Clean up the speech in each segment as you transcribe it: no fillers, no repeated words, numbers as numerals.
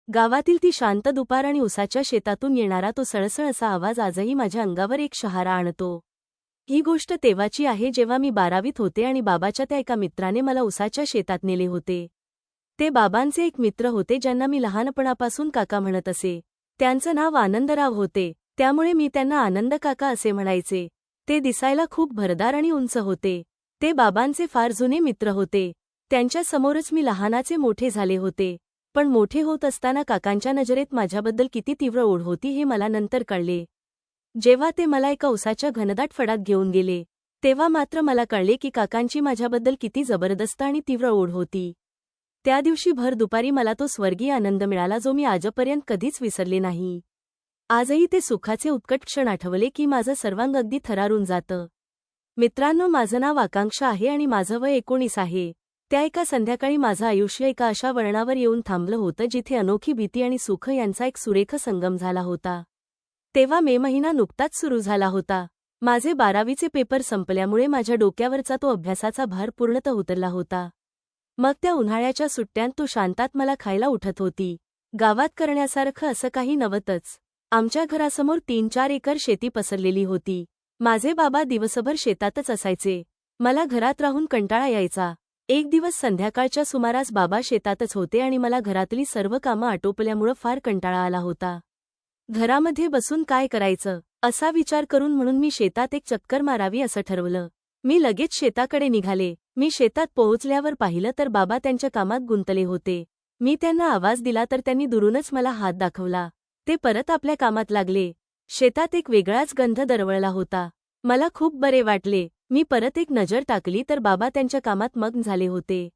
गावातील ती शांत दुपार आणि उसाच्या शेतातून येणारा तो सळसळ असा आवाज आजही माझ्या अंगावर एक शहारा आणतो. ही गोष्ट तेव्हाची आहे जेव्हा मी 12वीत होते आणि बाबाच्या त्या एका मित्राने मला उसाच्या शेतात नेले होते. ते बाबांचे एक मित्र होते ज्यांना मी लहानपणापासून काका म्हणत असे. त्यांचं नाव आनंदराव होते, त्यामुळे मी त्यांना आनंद काका असे म्हणायचे. ते दिसायला खूप भरदार आणि उंच होते. ते बाबांचे फार जुने मित्र होते. त्यांच्या समोरच मी लहानाचे मोठे झाले होते. पण मोठे होत असताना काकांच्या नजरेत माझ्याबद्दल किती तीव्र ओढ होती हे मला नंतर कळले. जेव्हा ते मला एका उसाच्या घनदाट फडात घेऊन गेले, तेव्हा मात्र मला कळले की काकांची माझ्याबद्दल किती जबरदस्त आणि तीव्र ओढ होती. त्या दिवशी भर दुपारी मला तो स्वर्गीय आनंद मिळाला जो मी आजपर्यंत कधीच विसरले नाही. आजही ते सुखाचे उत्कट क्षण आठवले की माझं सर्वांग अगदी थरारून जातं. मित्रांनो, माझं नाव आकांक्षा आहे आणि माझं वय 19 आहे. त्या एका संध्याकाळी माझं आयुष्य एका अशा वळणावर येऊन थांबलं होतं जिथे अनोखी भीती आणि सुख यांचा एक सुरेख संगम झाला होता. तेव्हा मे महिना नुकताच सुरू झाला होता. माझे 12वीचे पेपर संपल्यामुळे माझ्या डोक्यावरचा तो अभ्यासाचा भार पूर्णतः उतरला होता. मग त्या उन्हाळ्याच्या सुट्ट्यांत तो शांतात मला खायला उठत होती. गावात करण्यासारखं असं काही नव्हतंच. आमच्या घरासमोर 3-4 एकर शेती पसरलेली होती. माझे बाबा दिवसभर शेतातच असायचे. मला घरात राहून कंटाळा यायचा. एक दिवस संध्याकाळच्या सुमारास बाबा शेतातच होते आणि मला घरातली सर्व कामं आटोपल्यामुळं फार कंटाळा आला होता. घरामध्ये बसून काय करायचं असा विचार करून म्हणून मी शेतात एक चक्कर मारावी असं ठरवलं. मी लगेच शेताकडे निघाले. मी शेतात पोहोचल्यावर पाहिलं तर बाबा त्यांच्या कामात गुंतले होते. मी त्यांना आवाज दिला तर त्यांनी दुरूनच मला हात दाखवला. ते परत आपल्या कामात लागले. शेतात एक वेगळाच गंध दरवळला होता. मला खूप बरे वाटले. मी परत एक नजर टाकली तर बाबा त्यांच्या कामात मग्न झाले होते.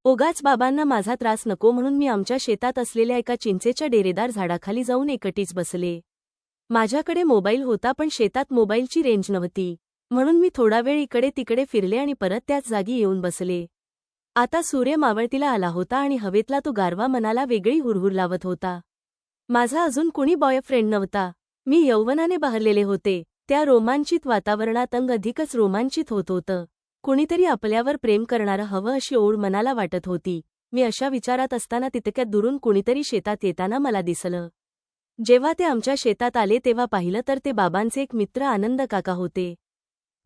उगाच बाबांना माझा त्रास नको म्हणून मी आमच्या शेतात असलेल्या एका चिंचेच्या डेरेदार झाडाखाली जाऊन एकटीच बसले. माझ्याकडे मोबाईल होता पण शेतात मोबाईलची रेंज नव्हती. म्हणून मी थोडा वेळ इकडे तिकडे फिरले आणि परत त्याच जागी येऊन बसले. आता सूर्य मावळतीला आला होता आणि हवेतला तो गारवा मनाला वेगळी हुरहुर लावत होता. माझा अजून कुणी बॉयफ्रेंड नव्हता. मी यौवनाने बहरलेले होते. त्या रोमांचित वातावरणात अंग अधिकच रोमांचित होत होतं. कुणीतरी आपल्यावर प्रेम करणारं हवं अशी ओढ मनाला वाटत होती. मी अशा विचारात असताना तितक्यात दुरून कुणीतरी शेतात येताना मला दिसलं. जेव्हा ते आमच्या शेतात आले तेव्हा पाहिलं तर ते बाबांचे एक मित्र आनंद काका होते.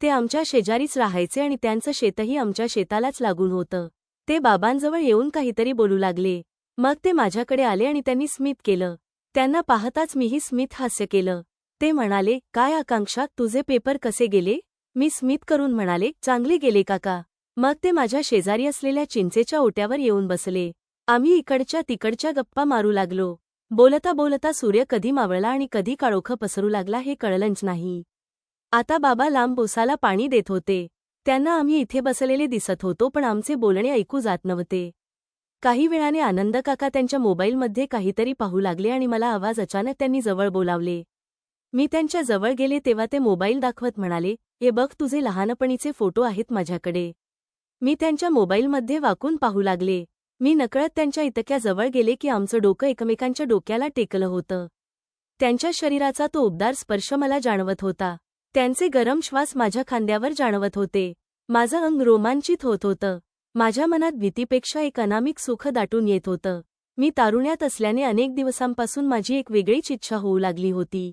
ते आमच्या शेजारीच राहायचे आणि त्यांचं शेतही आमच्या शेतालाच लागून होतं. ते बाबांजवळ येऊन काहीतरी बोलू लागले. मग ते माझ्याकडे आले आणि त्यांनी स्मित केलं. त्यांना पाहताच मीही स्मित हास्य केलं. ते म्हणाले, काय आकांक्षा, तुझे पेपर कसे गेले? मी स्मित करून म्हणाले, चांगले गेले काका. मग ते माझ्या शेजारी असलेल्या चिंचेच्या ओट्यावर येऊन बसले. आम्ही इकडच्या तिकडच्या गप्पा मारू लागलो. बोलता बोलता सूर्य कधी मावळला आणि कधी काळोख पसरू लागला हे कळलंच नाही. आता बाबा लांब उसाला पाणी देत होते. त्यांना आम्ही इथे बसलेले दिसत होतो पण आमचे बोलणे ऐकू जात नव्हते. काही वेळाने आनंद काका त्यांच्या मोबाईलमध्ये काहीतरी पाहू लागले आणि मला आवाज अचानक त्यांनी जवळ बोलावले. मी त्यांच्या जवळ गेले तेव्हा ते मोबाईल दाखवत म्हणाले, हे बघ, तुझे लहानपणीचे फोटो आहेत माझ्याकडे. मी त्यांच्या मोबाईलमध्ये वाकून पाहू लागले. मी नकळत त्यांच्या इतक्या जवळ गेले की आमचं डोकं एकमेकांच्या डोक्याला टेकलं होतं. त्यांच्या शरीराचा तो उबदार स्पर्श मला जाणवत होता. त्यांचे गरम श्वास माझ्या खांद्यावर जाणवत होते. माझं अंग रोमांचित होत होतं. माझ्या मनात भीतीपेक्षा एक अनामिक सुख दाटून येत होतं. मी तारुण्यात असल्याने अनेक दिवसांपासून माझी एक वेगळीच इच्छा होऊ लागली होती.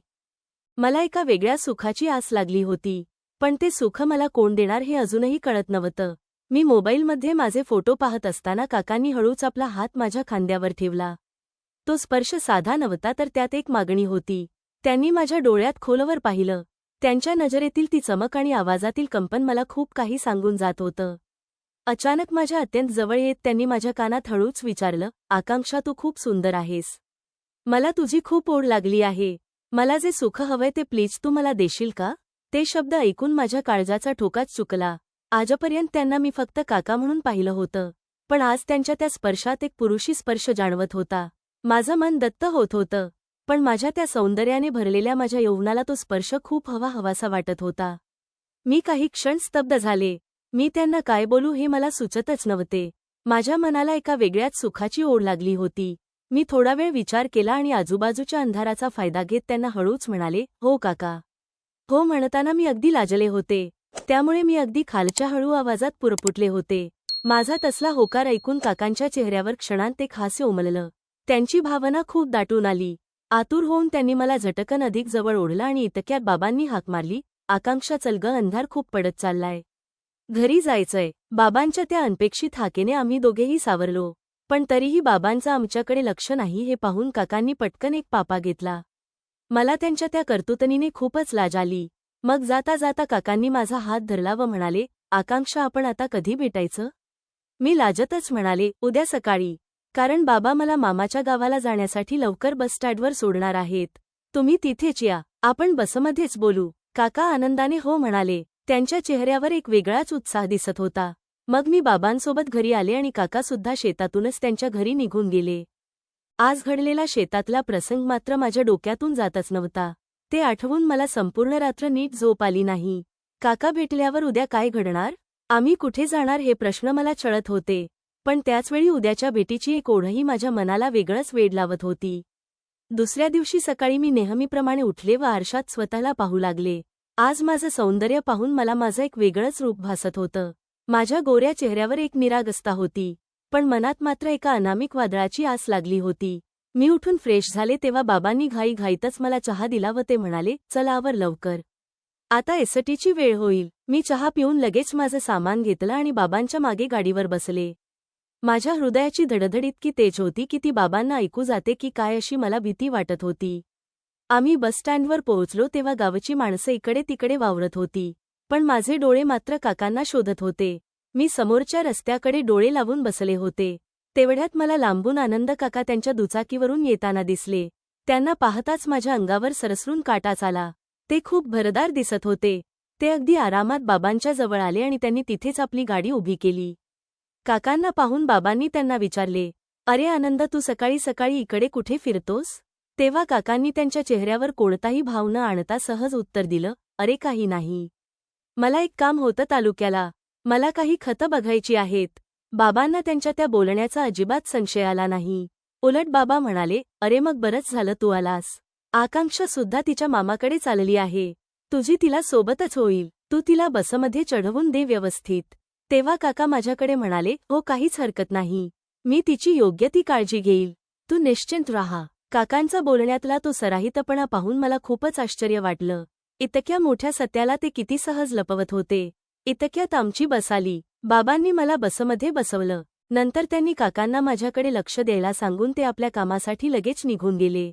मला एका वेगळ्या सुखाची आस लागली होती. पण ते सुख मला कोण देणार हे अजूनही कळत नव्हतं. मी मोबाईलमध्ये माझे फोटो पाहत असताना काकांनी हळूच आपला हात माझ्या खांद्यावर ठेवला. तो स्पर्श साधा नव्हता तर त्यात एक मागणी होती. त्यांनी माझ्या डोळ्यात खोलवर पाहिलं. त्यांच्या नजरेतील ती चमक आणि आवाजातील कंपन मला खूप काही सांगून जात होतं. अचानक माझ्या अत्यंत जवळ येत त्यांनी माझ्या कानात हळूच विचारलं, आकांक्षा, तू खूप सुंदर आहेस. मला तुझी खूप ओढ लागली आहे. मला जे सुख हवंय ते प्लीज तू मला देशील का? ते शब्द ऐकून माझ्या काळजाचा ठोकाच चुकला. आजपर्यंत त्यांना मी फक्त काका म्हणून पाहिलं होतं. पण आज त्यांच्या त्या स्पर्शात एक पुरुषी स्पर्श जाणवत होता. माझं मन दत्त होत होतं. पण माझ्या त्या सौंदर्याने भरलेल्या माझ्या यौवनाला तो स्पर्श खूप हवासा वाटत होता. मी काही क्षण स्तब्ध झाले. मी त्यांना काय बोलू हे मला सुचतच नव्हते. माझ्या मनाला एका वेगळ्याच सुखाची ओढ लागली होती. मी थोडा वेळ विचार केला आणि आजूबाजूच्या अंधाराचा फायदा घेत त्यांना हळूच म्हणाले, हो काका. हो म्हणताना मी अगदी लाजले होते. त्यामुळे मी अगदी खालच्या हळू आवाजात पुरपुटले होते. माझा तसला होकार ऐकून काकांच्या चेहऱ्यावर क्षणांत एक हास्य उमललं. त्यांची भावना खूप दाटून आली. आतुर होऊन त्यांनी मला झटकन अधिक जवळ ओढलं आणि इतक्यात बाबांनी हाक मारली, आकांक्षा चल ग, अंधार खूप पडत चाललाय. घरी जायचंय. बाबांच्या त्या अनपेक्षित हाकेने आम्ही दोघेही सावरलो. पण तरीही बाबांचं आमच्याकडे लक्ष नाही हे पाहून काकांनी पटकन एक पापा घेतला. मला त्यांच्या त्या कर्तुत्वाने खूपच लाज आली. मग जाता जाता काकांनी माझा हात धरला व म्हणाले, आकांक्षा आपण आता कधी भेटायचं? मी लाजतच म्हणाले, उद्या सकाळी. कारण बाबा मला मामाच्या गावाला जाण्यासाठी लवकर बस स्टँडवर सोडणार आहेत. तुम्ही तिथेच या, आपण बसमध्येच बोलू. काका आनंदाने हो म्हणाले. त्यांच्या चेहऱ्यावर एक वेगळाच उत्साह दिसत होता. मग मी बाबांसोबत घरी आले आणि काकासुद्धा शेतातूनच त्यांच्या घरी निघून गेले. आज घडलेला शेतातला प्रसंग मात्र माझ्या डोक्यातून जातच नव्हता. ते आठवून मला संपूर्ण रात्र नीट झोप आली नाही. काका भेटल्यावर उद्या काय घडणार? आम्ही कुठे जाणार हे प्रश्न मला छळत होते. पण त्याचवेळी उद्याच्या भेटीची एक ओढही माझ्या मनाला वेगळंच वेड लावत होती. दुसऱ्या दिवशी सकाळी मी नेहमीप्रमाणे उठले व आरशात स्वतःला पाहू लागले. आज माझं सौंदर्य पाहून मला माझं एक वेगळंच रूप भासत होतं. माझ्या गोऱ्या चेहऱ्यावर एक निरागसता होती. पण मनात मात्र एका अनामिक वादळाची आस लागली होती. मी उठून फ्रेश झाले तेव्हा बाबांनी घाईघाईतच मला चहा दिला व ते म्हणाले, चल आवर लवकर. आता एसटीची वेळ होईल. मी चहा पिऊन लगेच माझं सामान घेतलं आणि बाबांच्या मागे गाडीवर बसले. माझ्या हृदयाची धडधड इतकी तेज होती की ती बाबांना ऐकू जाते की काय अशी मला भीती वाटत होती. आम्ही बस स्टँडवर पोहोचलो तेव्हा गावची माणसं इकडे तिकडे वावरत होती. पण माझे डोळे मात्र काकांना शोधत होते. मी समोरच्या रस्त्याकडे डोळे लावून बसले होते. तेवढ्यात मला लांबून आनंद काका त्यांच्या दुचाकीवरून येताना दिसले. त्यांना पाहताच माझ्या अंगावर सरसरून काटाच आला. ते खूप भरदार दिसत होते. ते अगदी आरामात बाबांच्या जवळ आले आणि त्यांनी तिथेच आपली गाडी उभी केली. काकांना पाहून बाबांनी त्यांना विचारले, अरे आनंद, तू सकाळी सकाळी इकडे कुठे फिरतोस? तेव्हा काकांनी त्यांच्या चेहऱ्यावर कोणताही भाव न आणता सहज उत्तर दिलं, अरे काही नाही. मला एक काम होतं तालुक्याला. मला काही खतं बघायची आहेत. बाबांना त्यांच्या त्या बोलण्याचा अजिबात संशय आला नाही. उलट बाबा म्हणाले, अरे मग बरंच झालं तू आलास. आकांक्षा सुद्धा तिच्या मामाकडे चालली आहे. तुझी तिला सोबतच होईल. तू तिला बसमध्ये चढवून दे व्यवस्थित. तेव्हा काका माझ्याकडे म्हणाले, हो काहीच हरकत नाही. मी तिची योग्य ती काळजी घेईल. तू निश्चिंत राहा. काकांचा बोलण्यातला तो सराहितपणा पाहून मला खूपच आश्चर्य वाटलं. इतक्या मोठ्या सत्याला ते किती सहज लपवत होते. इतक्यात आमची बस आली. बाबांनी मला बसमध्ये बसवलं. नंतर त्यांनी काकांना माझ्याकडे लक्ष द्यायला सांगून ते आपल्या कामासाठी लगेच निघून गेले.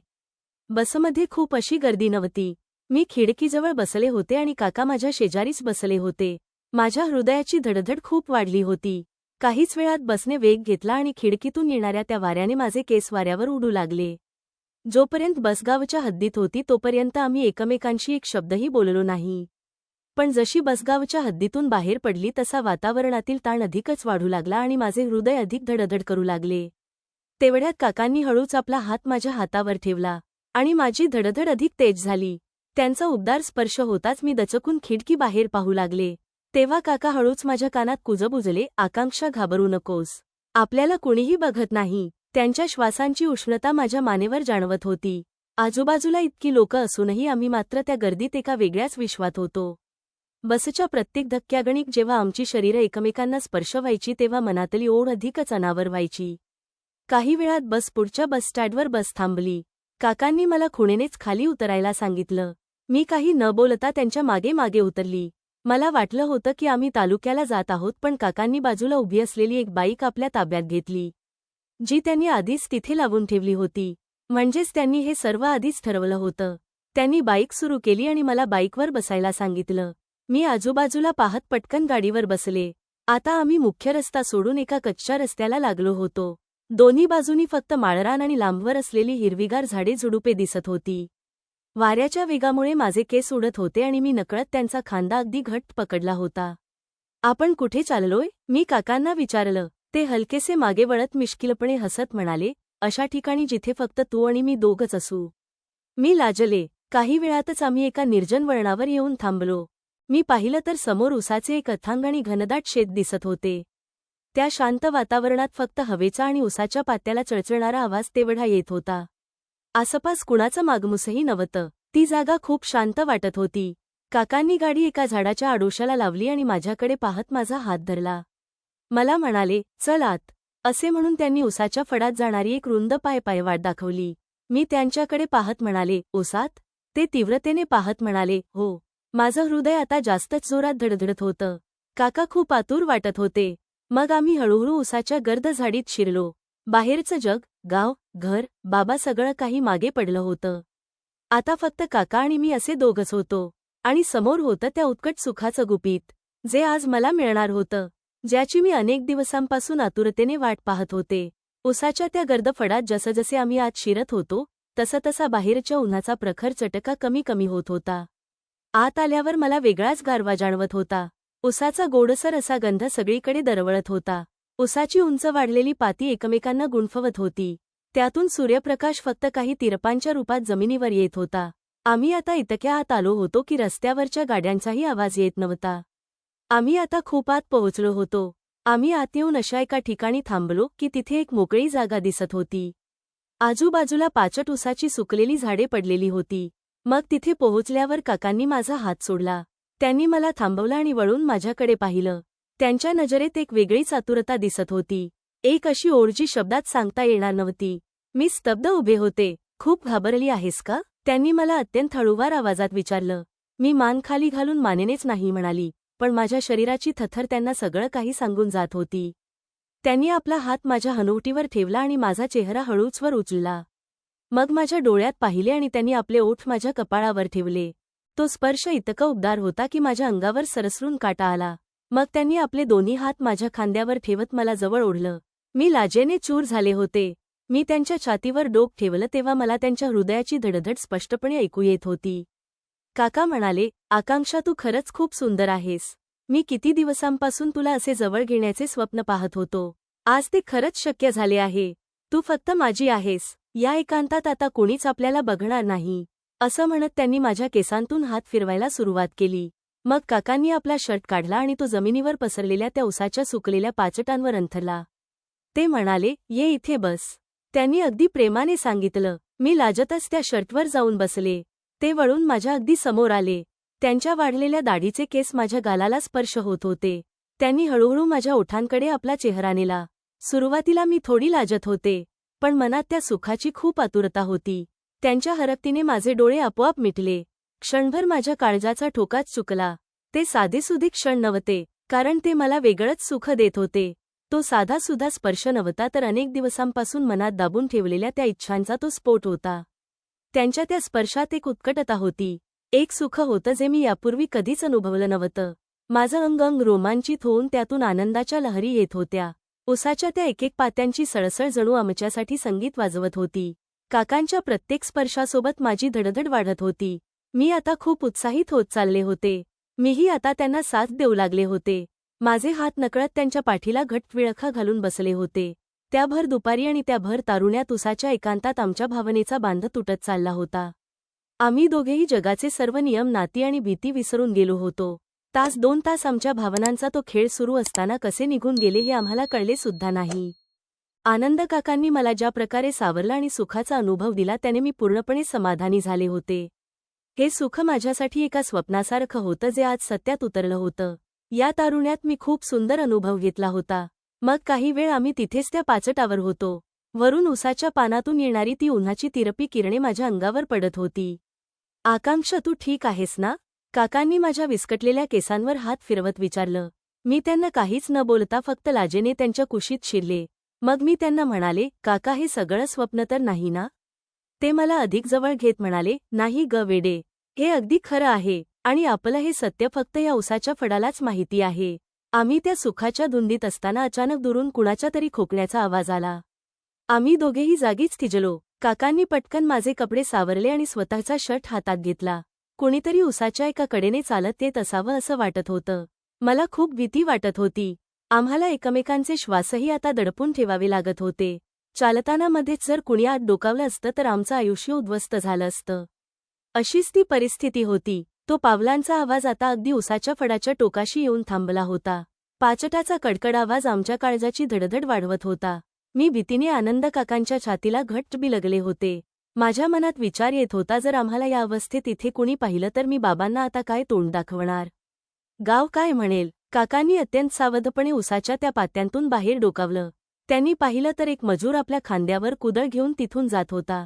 बसमध्ये खूप अशी गर्दी नव्हती. मी खिडकीजवळ बसले होते आणि काका माझ्या शेजारीच बसले होते. माझ्या हृदयाची धडधड खूप वाढली होती. काहीच वेळात बसने वेग घेतला आणि खिडकीतून येणाऱ्या त्या वाऱ्याने माझे केस वाऱ्यावर उडू लागले. जोपर्यंत बस गावच्या हद्दीत होती तोपर्यंत आम्ही एकमेकांशी एक शब्दही बोललो नाही. पण जशी बसगावच्या हद्दीतून बाहेर पडली तसा वातावरणातील ताण अधिकच वाढू लागला आणि माझे हृदय अधिक धडधड करू लागले. तेवढ्यात काकांनी हळूच आपला हात माझ्या हातावर ठेवला आणि माझी धडधड अधिक तेज झाली. त्यांचा उबदार स्पर्श होताच मी दचकून खिडकी बाहेर पाहू लागले. तेव्हा काका हळूच माझ्या कानात कुजबुजले, आकांक्षा घाबरू नकोस. आपल्याला कुणीही बघत नाही. त्यांच्या श्वासांची उष्णता माझ्या मानेवर जाणवत होती. आजूबाजूला इतकी लोकं असूनही आम्ही मात्र त्या गर्दीत एका वेगळ्याच विश्वात होतो. बसच्या प्रत्येक धक्क्यागणिक जेव्हा आमची शरीरं एकमेकांना स्पर्श व्हायची तेव्हा मनातली ओढ अधिकच अनावर व्हायची. काही वेळात बस पुढच्या बस स्टँडवर बस थांबली. काकांनी मला खुणेनेच खाली उतरायला सांगितलं. मी काही न बोलता त्यांच्या मागे मागे उतरली. मला वाटलं होतं की आम्ही तालुक्याला जात आहोत, पण काकांनी बाजूला उभी असलेली एक बाईक आपल्या ताब्यात घेतली, जी त्यांनी आधीच तिथे लावून ठेवली होती. म्हणजेच त्यांनी हे सर्व आधीच ठरवलं होतं. त्यांनी बाईक सुरू केली आणि मला बाईकवर बसायला सांगितलं. मी आजूबाजूला पाहत पटकन गाडीवर बसले. आता आम्ही मुख्य रस्ता सोडून एका कच्च्या रस्त्याला लागलो होतो. दोन्ही बाजूनी फक्त माळरान आणि लांबवर असलेली हिरवीगार झाडे झुडुपे दिसत होती. वाऱ्याच्या वेगामुळे माझे केस उडत होते आणि मी नकळत त्यांचा खांदा अगदी घट्ट पकडला होता. आपण कुठे चाललोय? मी काकांना विचारलं. ते हलकेसे मागे वळत मिश्किलपणे हसत म्हणाले, अशा ठिकाणी जिथे फक्त तू आणि मी दोघंच असू. मी लाजले. काही वेळातच आम्ही एका निर्जन वळणावर येऊन थांबलो. मी पाहिलं तर समोर उसाचे एक अथांग आणि घनदाट शेत दिसत होते. त्या शांत वातावरणात फक्त हवेचा आणि उसाच्या पात्याला चळचळणारा आवाज तेवढा येत होता. आसपास कुणाचं मागमूसही नव्हतं. ती जागा खूप शांत वाटत होती. काकांनी गाडी एका झाडाच्या आडोशाला लावली आणि माझ्याकडे पाहत माझा हात धरला. मला म्हणाले, चल आत. असे म्हणून त्यांनी उसाच्या फडात जाणारी एक रुंद पायवाट दाखवली. मी त्यांच्याकडे पाहत म्हणाले, उसात? ते तीव्रतेने पाहत म्हणाले, हो. माझं हृदय आता जास्तच जोरात धडधडत होतं. काका खूप आतुर वाटत होते. मग आम्ही हळूहळू उसाच्या गर्द झाडीत शिरलो. बाहेरचं जग, गाव, घर, बाबा सगळं काही मागे पडलं होतं. आता फक्त काका आणि मी असे दोघंच होतो. आणि समोर होतं त्या उत्कट सुखाचं गुपित, जे आज मला मिळणार होतं, ज्याची मी अनेक दिवसांपासून आतुरतेने वाट पाहत होते. उसाच्या त्या गर्द फडात जसजसे आम्ही आत शिरत होतो, तसा बाहेरच्या उन्हाचा प्रखर चटका कमी कमी होत होता. आत आल्यावर मला वेगळाच गारवा जाणवत होता. उसाचा गोडसर असा गंध सगळीकडे दरवळत होता. उसाची उंच वाढलेली पाती एकमेकांना गुंफवत होती. त्यातून सूर्यप्रकाश फक्त काही तिरपांच्या रूपात जमिनीवर येत होता. आम्ही आता इतक्या आत आलो होतो की रस्त्यावरच्या गाड्यांचाही आवाज येत नव्हता. आम्ही आता खूप आत पोहोचलो होतो. आम्ही आत येऊन अशा एका ठिकाणी थांबलो की तिथे एक मोकळी जागा दिसत होती. आजूबाजूला पाचट उसाची सुकलेली झाडे पडलेली होती. मग तिथे पोहोचल्यावर काकांनी माझा हात सोडला. त्यांनी मला थांबवलं आणि वळून माझ्याकडे पाहिलं. त्यांच्या नजरेत एक वेगळीच आतुरता दिसत होती. एक अशी ओढ जी शब्दात सांगता येणार नव्हती. मी स्तब्ध उभे होते. खूप घाबरली आहेस का? त्यांनी मला अत्यंत हळूवार आवाजात विचारलं. मी मान खाली घालून मानेनेच नाही म्हणाली, पण माझ्या शरीराची थरथर त्यांना सगळं काही सांगून जात होती. त्यांनी आपला हात माझ्या हनुवटीवर ठेवला आणि माझा चेहरा हळूच वर उचलला. मग माझ्या डोळ्यात पाहिले आणि त्यांनी आपले ओठ माझ्या कपाळावर ठेवले. तो स्पर्श इतका उबदार होता की माझ्या अंगावर सरसरून काटा आला. मग त्यांनी आपले दोन्ही हात माझ्या खांद्यावर ठेवत मला जवळ ओढलं. मी लाजेने चूर झाले होते. मी त्यांच्या छातीवर डोक ठेवलं तेव्हा मला त्यांच्या हृदयाची धडधड स्पष्टपणे ऐकू येत होती. काका म्हणाले, आकांक्षा, तू खरंच खूप सुंदर आहेस. मी किती दिवसांपासून तुला असे जवळ घेण्याचे स्वप्न पाहत होतो. आज ते खरंच शक्य झाले आहे. तू फक्त माझी आहेस. या एकांतात आता कोणीच आपल्याला बघणार नाही. असं म्हणत त्यांनी माझ्या केसांतून हात फिरवायला सुरुवात केली. मग काकांनी आपला शर्ट काढला आणि तो जमिनीवर पसरलेल्या त्या उसाच्या सुकलेल्या पाचटांवर अंथरला. ते म्हणाले, ये इथे बस. त्यांनी अगदी प्रेमाने सांगितलं. मी लाजतच त्या शर्टवर जाऊन बसले. ते वळून माझ्या अगदी समोर आले. त्यांच्या वाढलेल्या दाढीचे केस माझ्या गालाला स्पर्श होत होते. त्यांनी हळूहळू माझ्या ओठांकडे आपला चेहरा नेला. सुरुवातीला मी थोडी लाजत होते, पण मनात त्या सुखाची खूप आतुरता होती. त्यांच्या हरकतीने माझे डोळे आपोआप मिटले. क्षणभर माझ्या काळजाचा ठोकाच चुकला. ते साधेसुधे क्षण नव्हते, कारण ते मला वेगळंच सुख देत होते. तो साधासुधा स्पर्श नव्हता, तर अनेक दिवसांपासून मनात दाबून ठेवलेल्या त्या इच्छांचा तो स्फोट होता. त्यांच्या त्या स्पर्शात एक उत्कटता होती. एक सुख होतं जे मी यापूर्वी कधीच अनुभवलं नव्हतं. माझं अंग रोमांचित होऊन त्यातून आनंदाच्या लहरी येत होत्या. उसाच्या त्या एक पात्यांची सळसळ जणू आमच्यासाठी संगीत वाजवत होती. काकांच्या प्रत्येक स्पर्शासोबत माझी धडधड वाढत होती. मी आता खूप उत्साहित होत चालले होते. मीही आता त्यांना साथ देऊ लागले होते. माझे हात नकळत त्यांच्या पाठीला घट्ट विळखा घालून बसले होते. त्या भर दुपारी आणि त्या भर तारुण्यात उसाच्या एकांतात आमच्या भावनेचा बांध तुटत चालला होता. आम्ही दोघेही जगाचे सर्व नियम, नाती आणि भीती विसरून गेलो होतो. तास 2 तास आमच्या भावनांचा तो खेळ सुरू असताना कसे निघून गेले हे आम्हाला कळले सुद्धा नाही. आनंद काकांनी मला ज्या प्रकारे सावरला आणि सुखाचा अनुभव दिला त्याने मी पूर्णपणे समाधानी झाले होते. हे सुख माझ्यासाठी एका स्वप्नासारखं होतं जे आज सत्यात उतरलं होतं. या तारुण्यात मी खूप सुंदर अनुभव घेतला होता. मग काही वेळ आम्ही तिथेच त्या पाचटावर होतो. वरून उसाच्या पानातून येणारी ती उन्हाची तिरपी किरणे माझ्या अंगावर पडत होती. आकांक्षा, तू ठीक आहेस ना? काकांनी माझ्या विस्कटलेल्या केसांवर हात फिरवत विचारलं. मी त्यांना काहीच न बोलता फक्त लाजेने त्यांच्या कुशीत शिरले. मग मी त्यांना म्हणाले, काका, हे सगळं स्वप्न तर नाही ना? ते मला अधिक जवळ घेत म्हणाले, नाही ग वेडे, हे अगदी खरं आहे. आणि आपलं हे सत्य फक्त या उसाच्या फडालाच माहिती आहे. आम्ही त्या सुखाच्या धुंदीत असताना अचानक दुरून कुणाच्या तरी खोकण्याचा आवाज आला. आम्ही दोघेही जागीच थिजलो. काकांनी पटकन माझे कपडे सावरले आणि स्वतःचा शर्ट हातात घेतला. कुणीतरी उसाच्या एका कडेने चालत येत असावं असं वाटत होतं. मला खूप भीती वाटत होती. आम्हाला एकमेकांचे श्वासही आता दडपून ठेवावे लागत होते. चालताना मध्येच जर कुणी आत डोकावलं असतं तर आमचं आयुष्य उद्ध्वस्त झालं असतं. अशीच ती परिस्थिती होती. तो पावलांचा आवाज आता अगदी उसाच्या फडाच्या टोकाशी येऊन थांबला होता. पाचटाचा कडकड आवाज आमच्या काळजाची धडधड वाढवत होता. मी भीतीने आनंद काकांच्या छातीला घट्ट बिलगले होते. माझ्या मनात विचार येत होता, जर आम्हाला या अवस्थेत इथे कुणी पाहिलं तर मी बाबांना आता काय तोंड दाखवणार? गाव काय म्हणेल? काकांनी अत्यंत सावधपणे उसाच्या त्या पात्यांतून बाहेर डोकावलं. त्यांनी पाहिलं तर एक मजूर आपल्या खांद्यावर कुदळ घेऊन तिथून जात होता.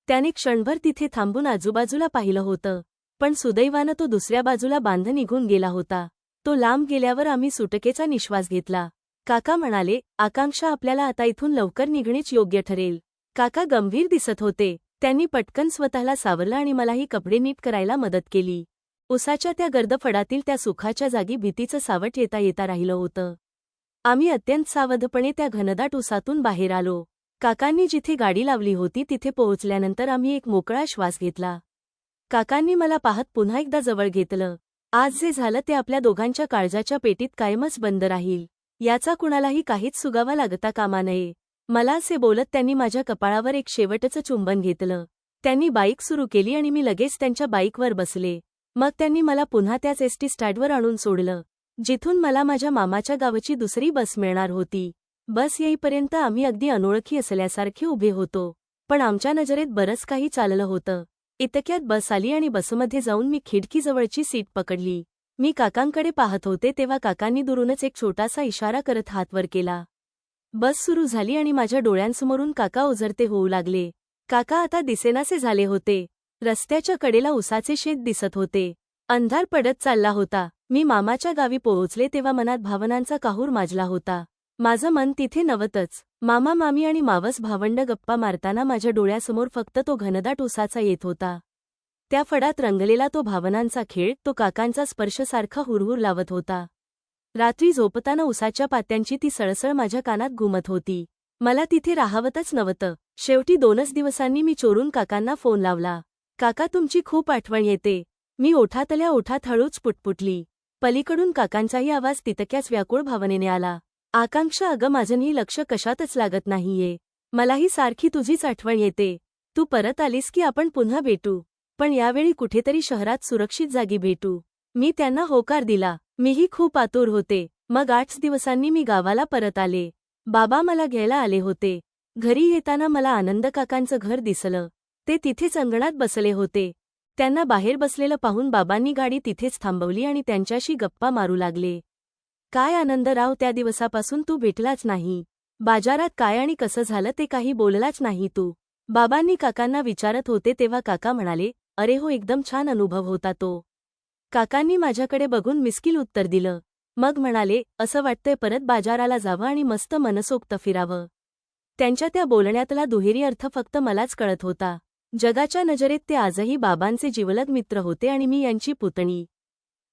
त्याने क्षणभर तिथे थांबून आजूबाजूला पाहिलं होतं, पण सुदैवानं तो दुसऱ्या बाजूला बांध निघून गेला होता. तो लांब गेल्यावर आम्ही सुटकेचा निश्वास घेतला. काका म्हणाले, आकांक्षा, आपल्याला आता इथून लवकर निघणेच योग्य ठरेल. काका गंभीर दिसत होते. त्यांनी पटकन स्वतःला सावरलं आणि मलाही कपडे नीट करायला मदत केली. उसाच्या त्या गर्द फडातील त्या सुखाच्या जागी भीतीचं सावट येता येता राहिलं होतं. आम्ही अत्यंत सावधपणे त्या घनदाट उसातून बाहेर आलो. काकांनी जिथे गाडी लावली होती तिथे पोहोचल्यानंतर आम्ही एक मोकळा श्वास घेतला. काकांनी मला पाहत पुन्हा एकदा जवळ घेतलं. आज जे झालं ते आपल्या दोघांच्या काळजाच्या पेटीत कायमच बंद राहील. याचा कुणालाही काहीच सुगावा लागता कामा नये. मला असे बोलत त्यांनी माझ्या कपाळावर एक शेवटचं चुंबन घेतलं. त्यांनी बाईक सुरू केली आणि मी लगेच त्यांच्या बाईकवर बसले. मग त्यांनी मला पुन्हा त्याच एसटी स्टँडवर आणून सोडलं, जिथून मला माझ्या मामाच्या गावाची दुसरी बस मिळणार होती. बस येईपर्यंत आम्ही अगदी अनोळखी असल्यासारखे उभे होतो, पण आमच्या नजरेत बरंच काही चाललं होतं. इतक्यात बस आली आणि बसमध्ये जाऊन मी खिडकीजवळची सीट पकडली. मी काकांकडे पाहत होते तेव्हा काकांनी दुरूनच एक छोटासा इशारा करत हात वर केला. बस सुरू झाली आणि माझ्या डोळ्यांसमोरून काका ओझरते होऊ लागले. काका आता दिसेनासे झाले होते. रस्त्याच्या कडेला उसाचे शेत दिसत होते. अंधार पडत चालला होता. मी मामाच्या गावी पोहोचले तेव्हा मनात भावनांचा काहूर माजला होता. माझं मन तिथे नव्हतंच. मामा, मामी आणि मावस भावंड गप्पा मारताना माझ्या डोळ्यासमोर फक्त तो घनदाट उसाचा येत होता. त्या फडात रंगलेला तो भावनांचा खेळ, तो काकांचा स्पर्श सारखा हुरहुर लावत होता. रात्री झोपताना उसाच्या पात्यांची ती सळसळ माझ्या कानात घुमत होती. मला तिथे राहावतच नव्हतं. शेवटी 2च दिवसांनी मी चोरून काकांना फोन लावला. काका, तुमची खूप आठवण येते. मी ओठातल्या ओठात हळूच पुटपुटली. पलीकडून काकांचाही आवाज तितक्याच व्याकुळ भावनेने आला. आकांक्षा, अगं, माझंही लक्ष कशातच लागत नाहीये. मलाही सारखी तुझीच आठवण येते. तू परत आलीस की आपण पुन्हा भेटू, पण यावेळी कुठेतरी शहरात सुरक्षित जागी भेटू. मी त्यांना होकार दिला. मीही खूप आतुर होते. मग 8 दिवसांनी मी गावाला परत आले. बाबा मला घ्यायला आले होते. घरी येताना मला आनंद काकांचं घर दिसलं. ते तिथेच अंगणात बसले होते. त्यांना बाहेर बसलेलं पाहून बाबांनी गाडी तिथेच थांबवली आणि त्यांच्याशी गप्पा मारू लागले. काय आनंदराव, त्या दिवसापासून तू भेटलाच नाही. बाजारात काय आणि कसं झालं ते काही बोललाच नाही तू. बाबांनी काकांना विचारत होते तेव्हा काका म्हणाले, अरे हो, एकदम छान अनुभव होता तो. काकांनी माझ्याकडे बघून मिस्किल उत्तर दिलं. मग म्हणाले, असं वाटतंय परत बाजाराला जावं आणि मस्त मनसोक्त फिरावं. त्यांच्या त्या बोलण्यातला दुहेरी अर्थ फक्त मलाच कळत होता. जगाच्या नजरेत ते आजही बाबांचे जिवलग मित्र होते आणि मी यांची पुतणी.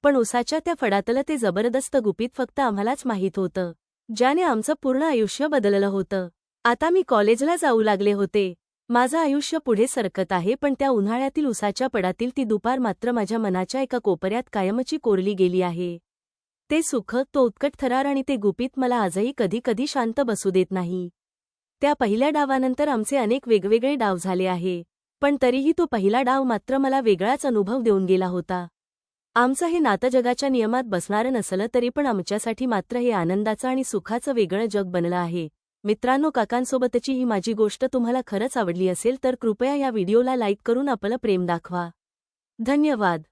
पण उसाच्या त्या फडातलं ते जबरदस्त गुपित फक्त आम्हालाच माहीत होतं, ज्याने आमचं पूर्ण आयुष्य बदललं होतं. आता मी कॉलेजला जाऊ लागले होते. माझं आयुष्य पुढे सरकत आहे, पण त्या उन्हाळ्यातील उसाच्या पडातील ती दुपार मात्र माझ्या मनाच्या एका कोपऱ्यात कायमची कोरली गेली आहे. ते सुख, तो उत्कट थरार आणि ते गुपित मला आजही कधी कधी शांत बसू देत नाही. त्या पहिल्या डावानंतर आमचे अनेक वेगवेगळे डाव झाले आहे, पण तरीही तो पहिला डाव मात्र मला वेगळाच अनुभव देऊन गेला होता. आमचं हे नातं जगाच्या नियमात बसणारं नसलं तरी पण आमच्यासाठी मात्र हे आनंदाचं आणि सुखाचं वेगळं जग बनलं आहे. मित्रांनो, काकांसोबतची ही माझी गोष्ट तुम्हाला खरंच आवडली असेल तर कृपया या व्हिडिओला लाईक करून आपलं प्रेम दाखवा. धन्यवाद.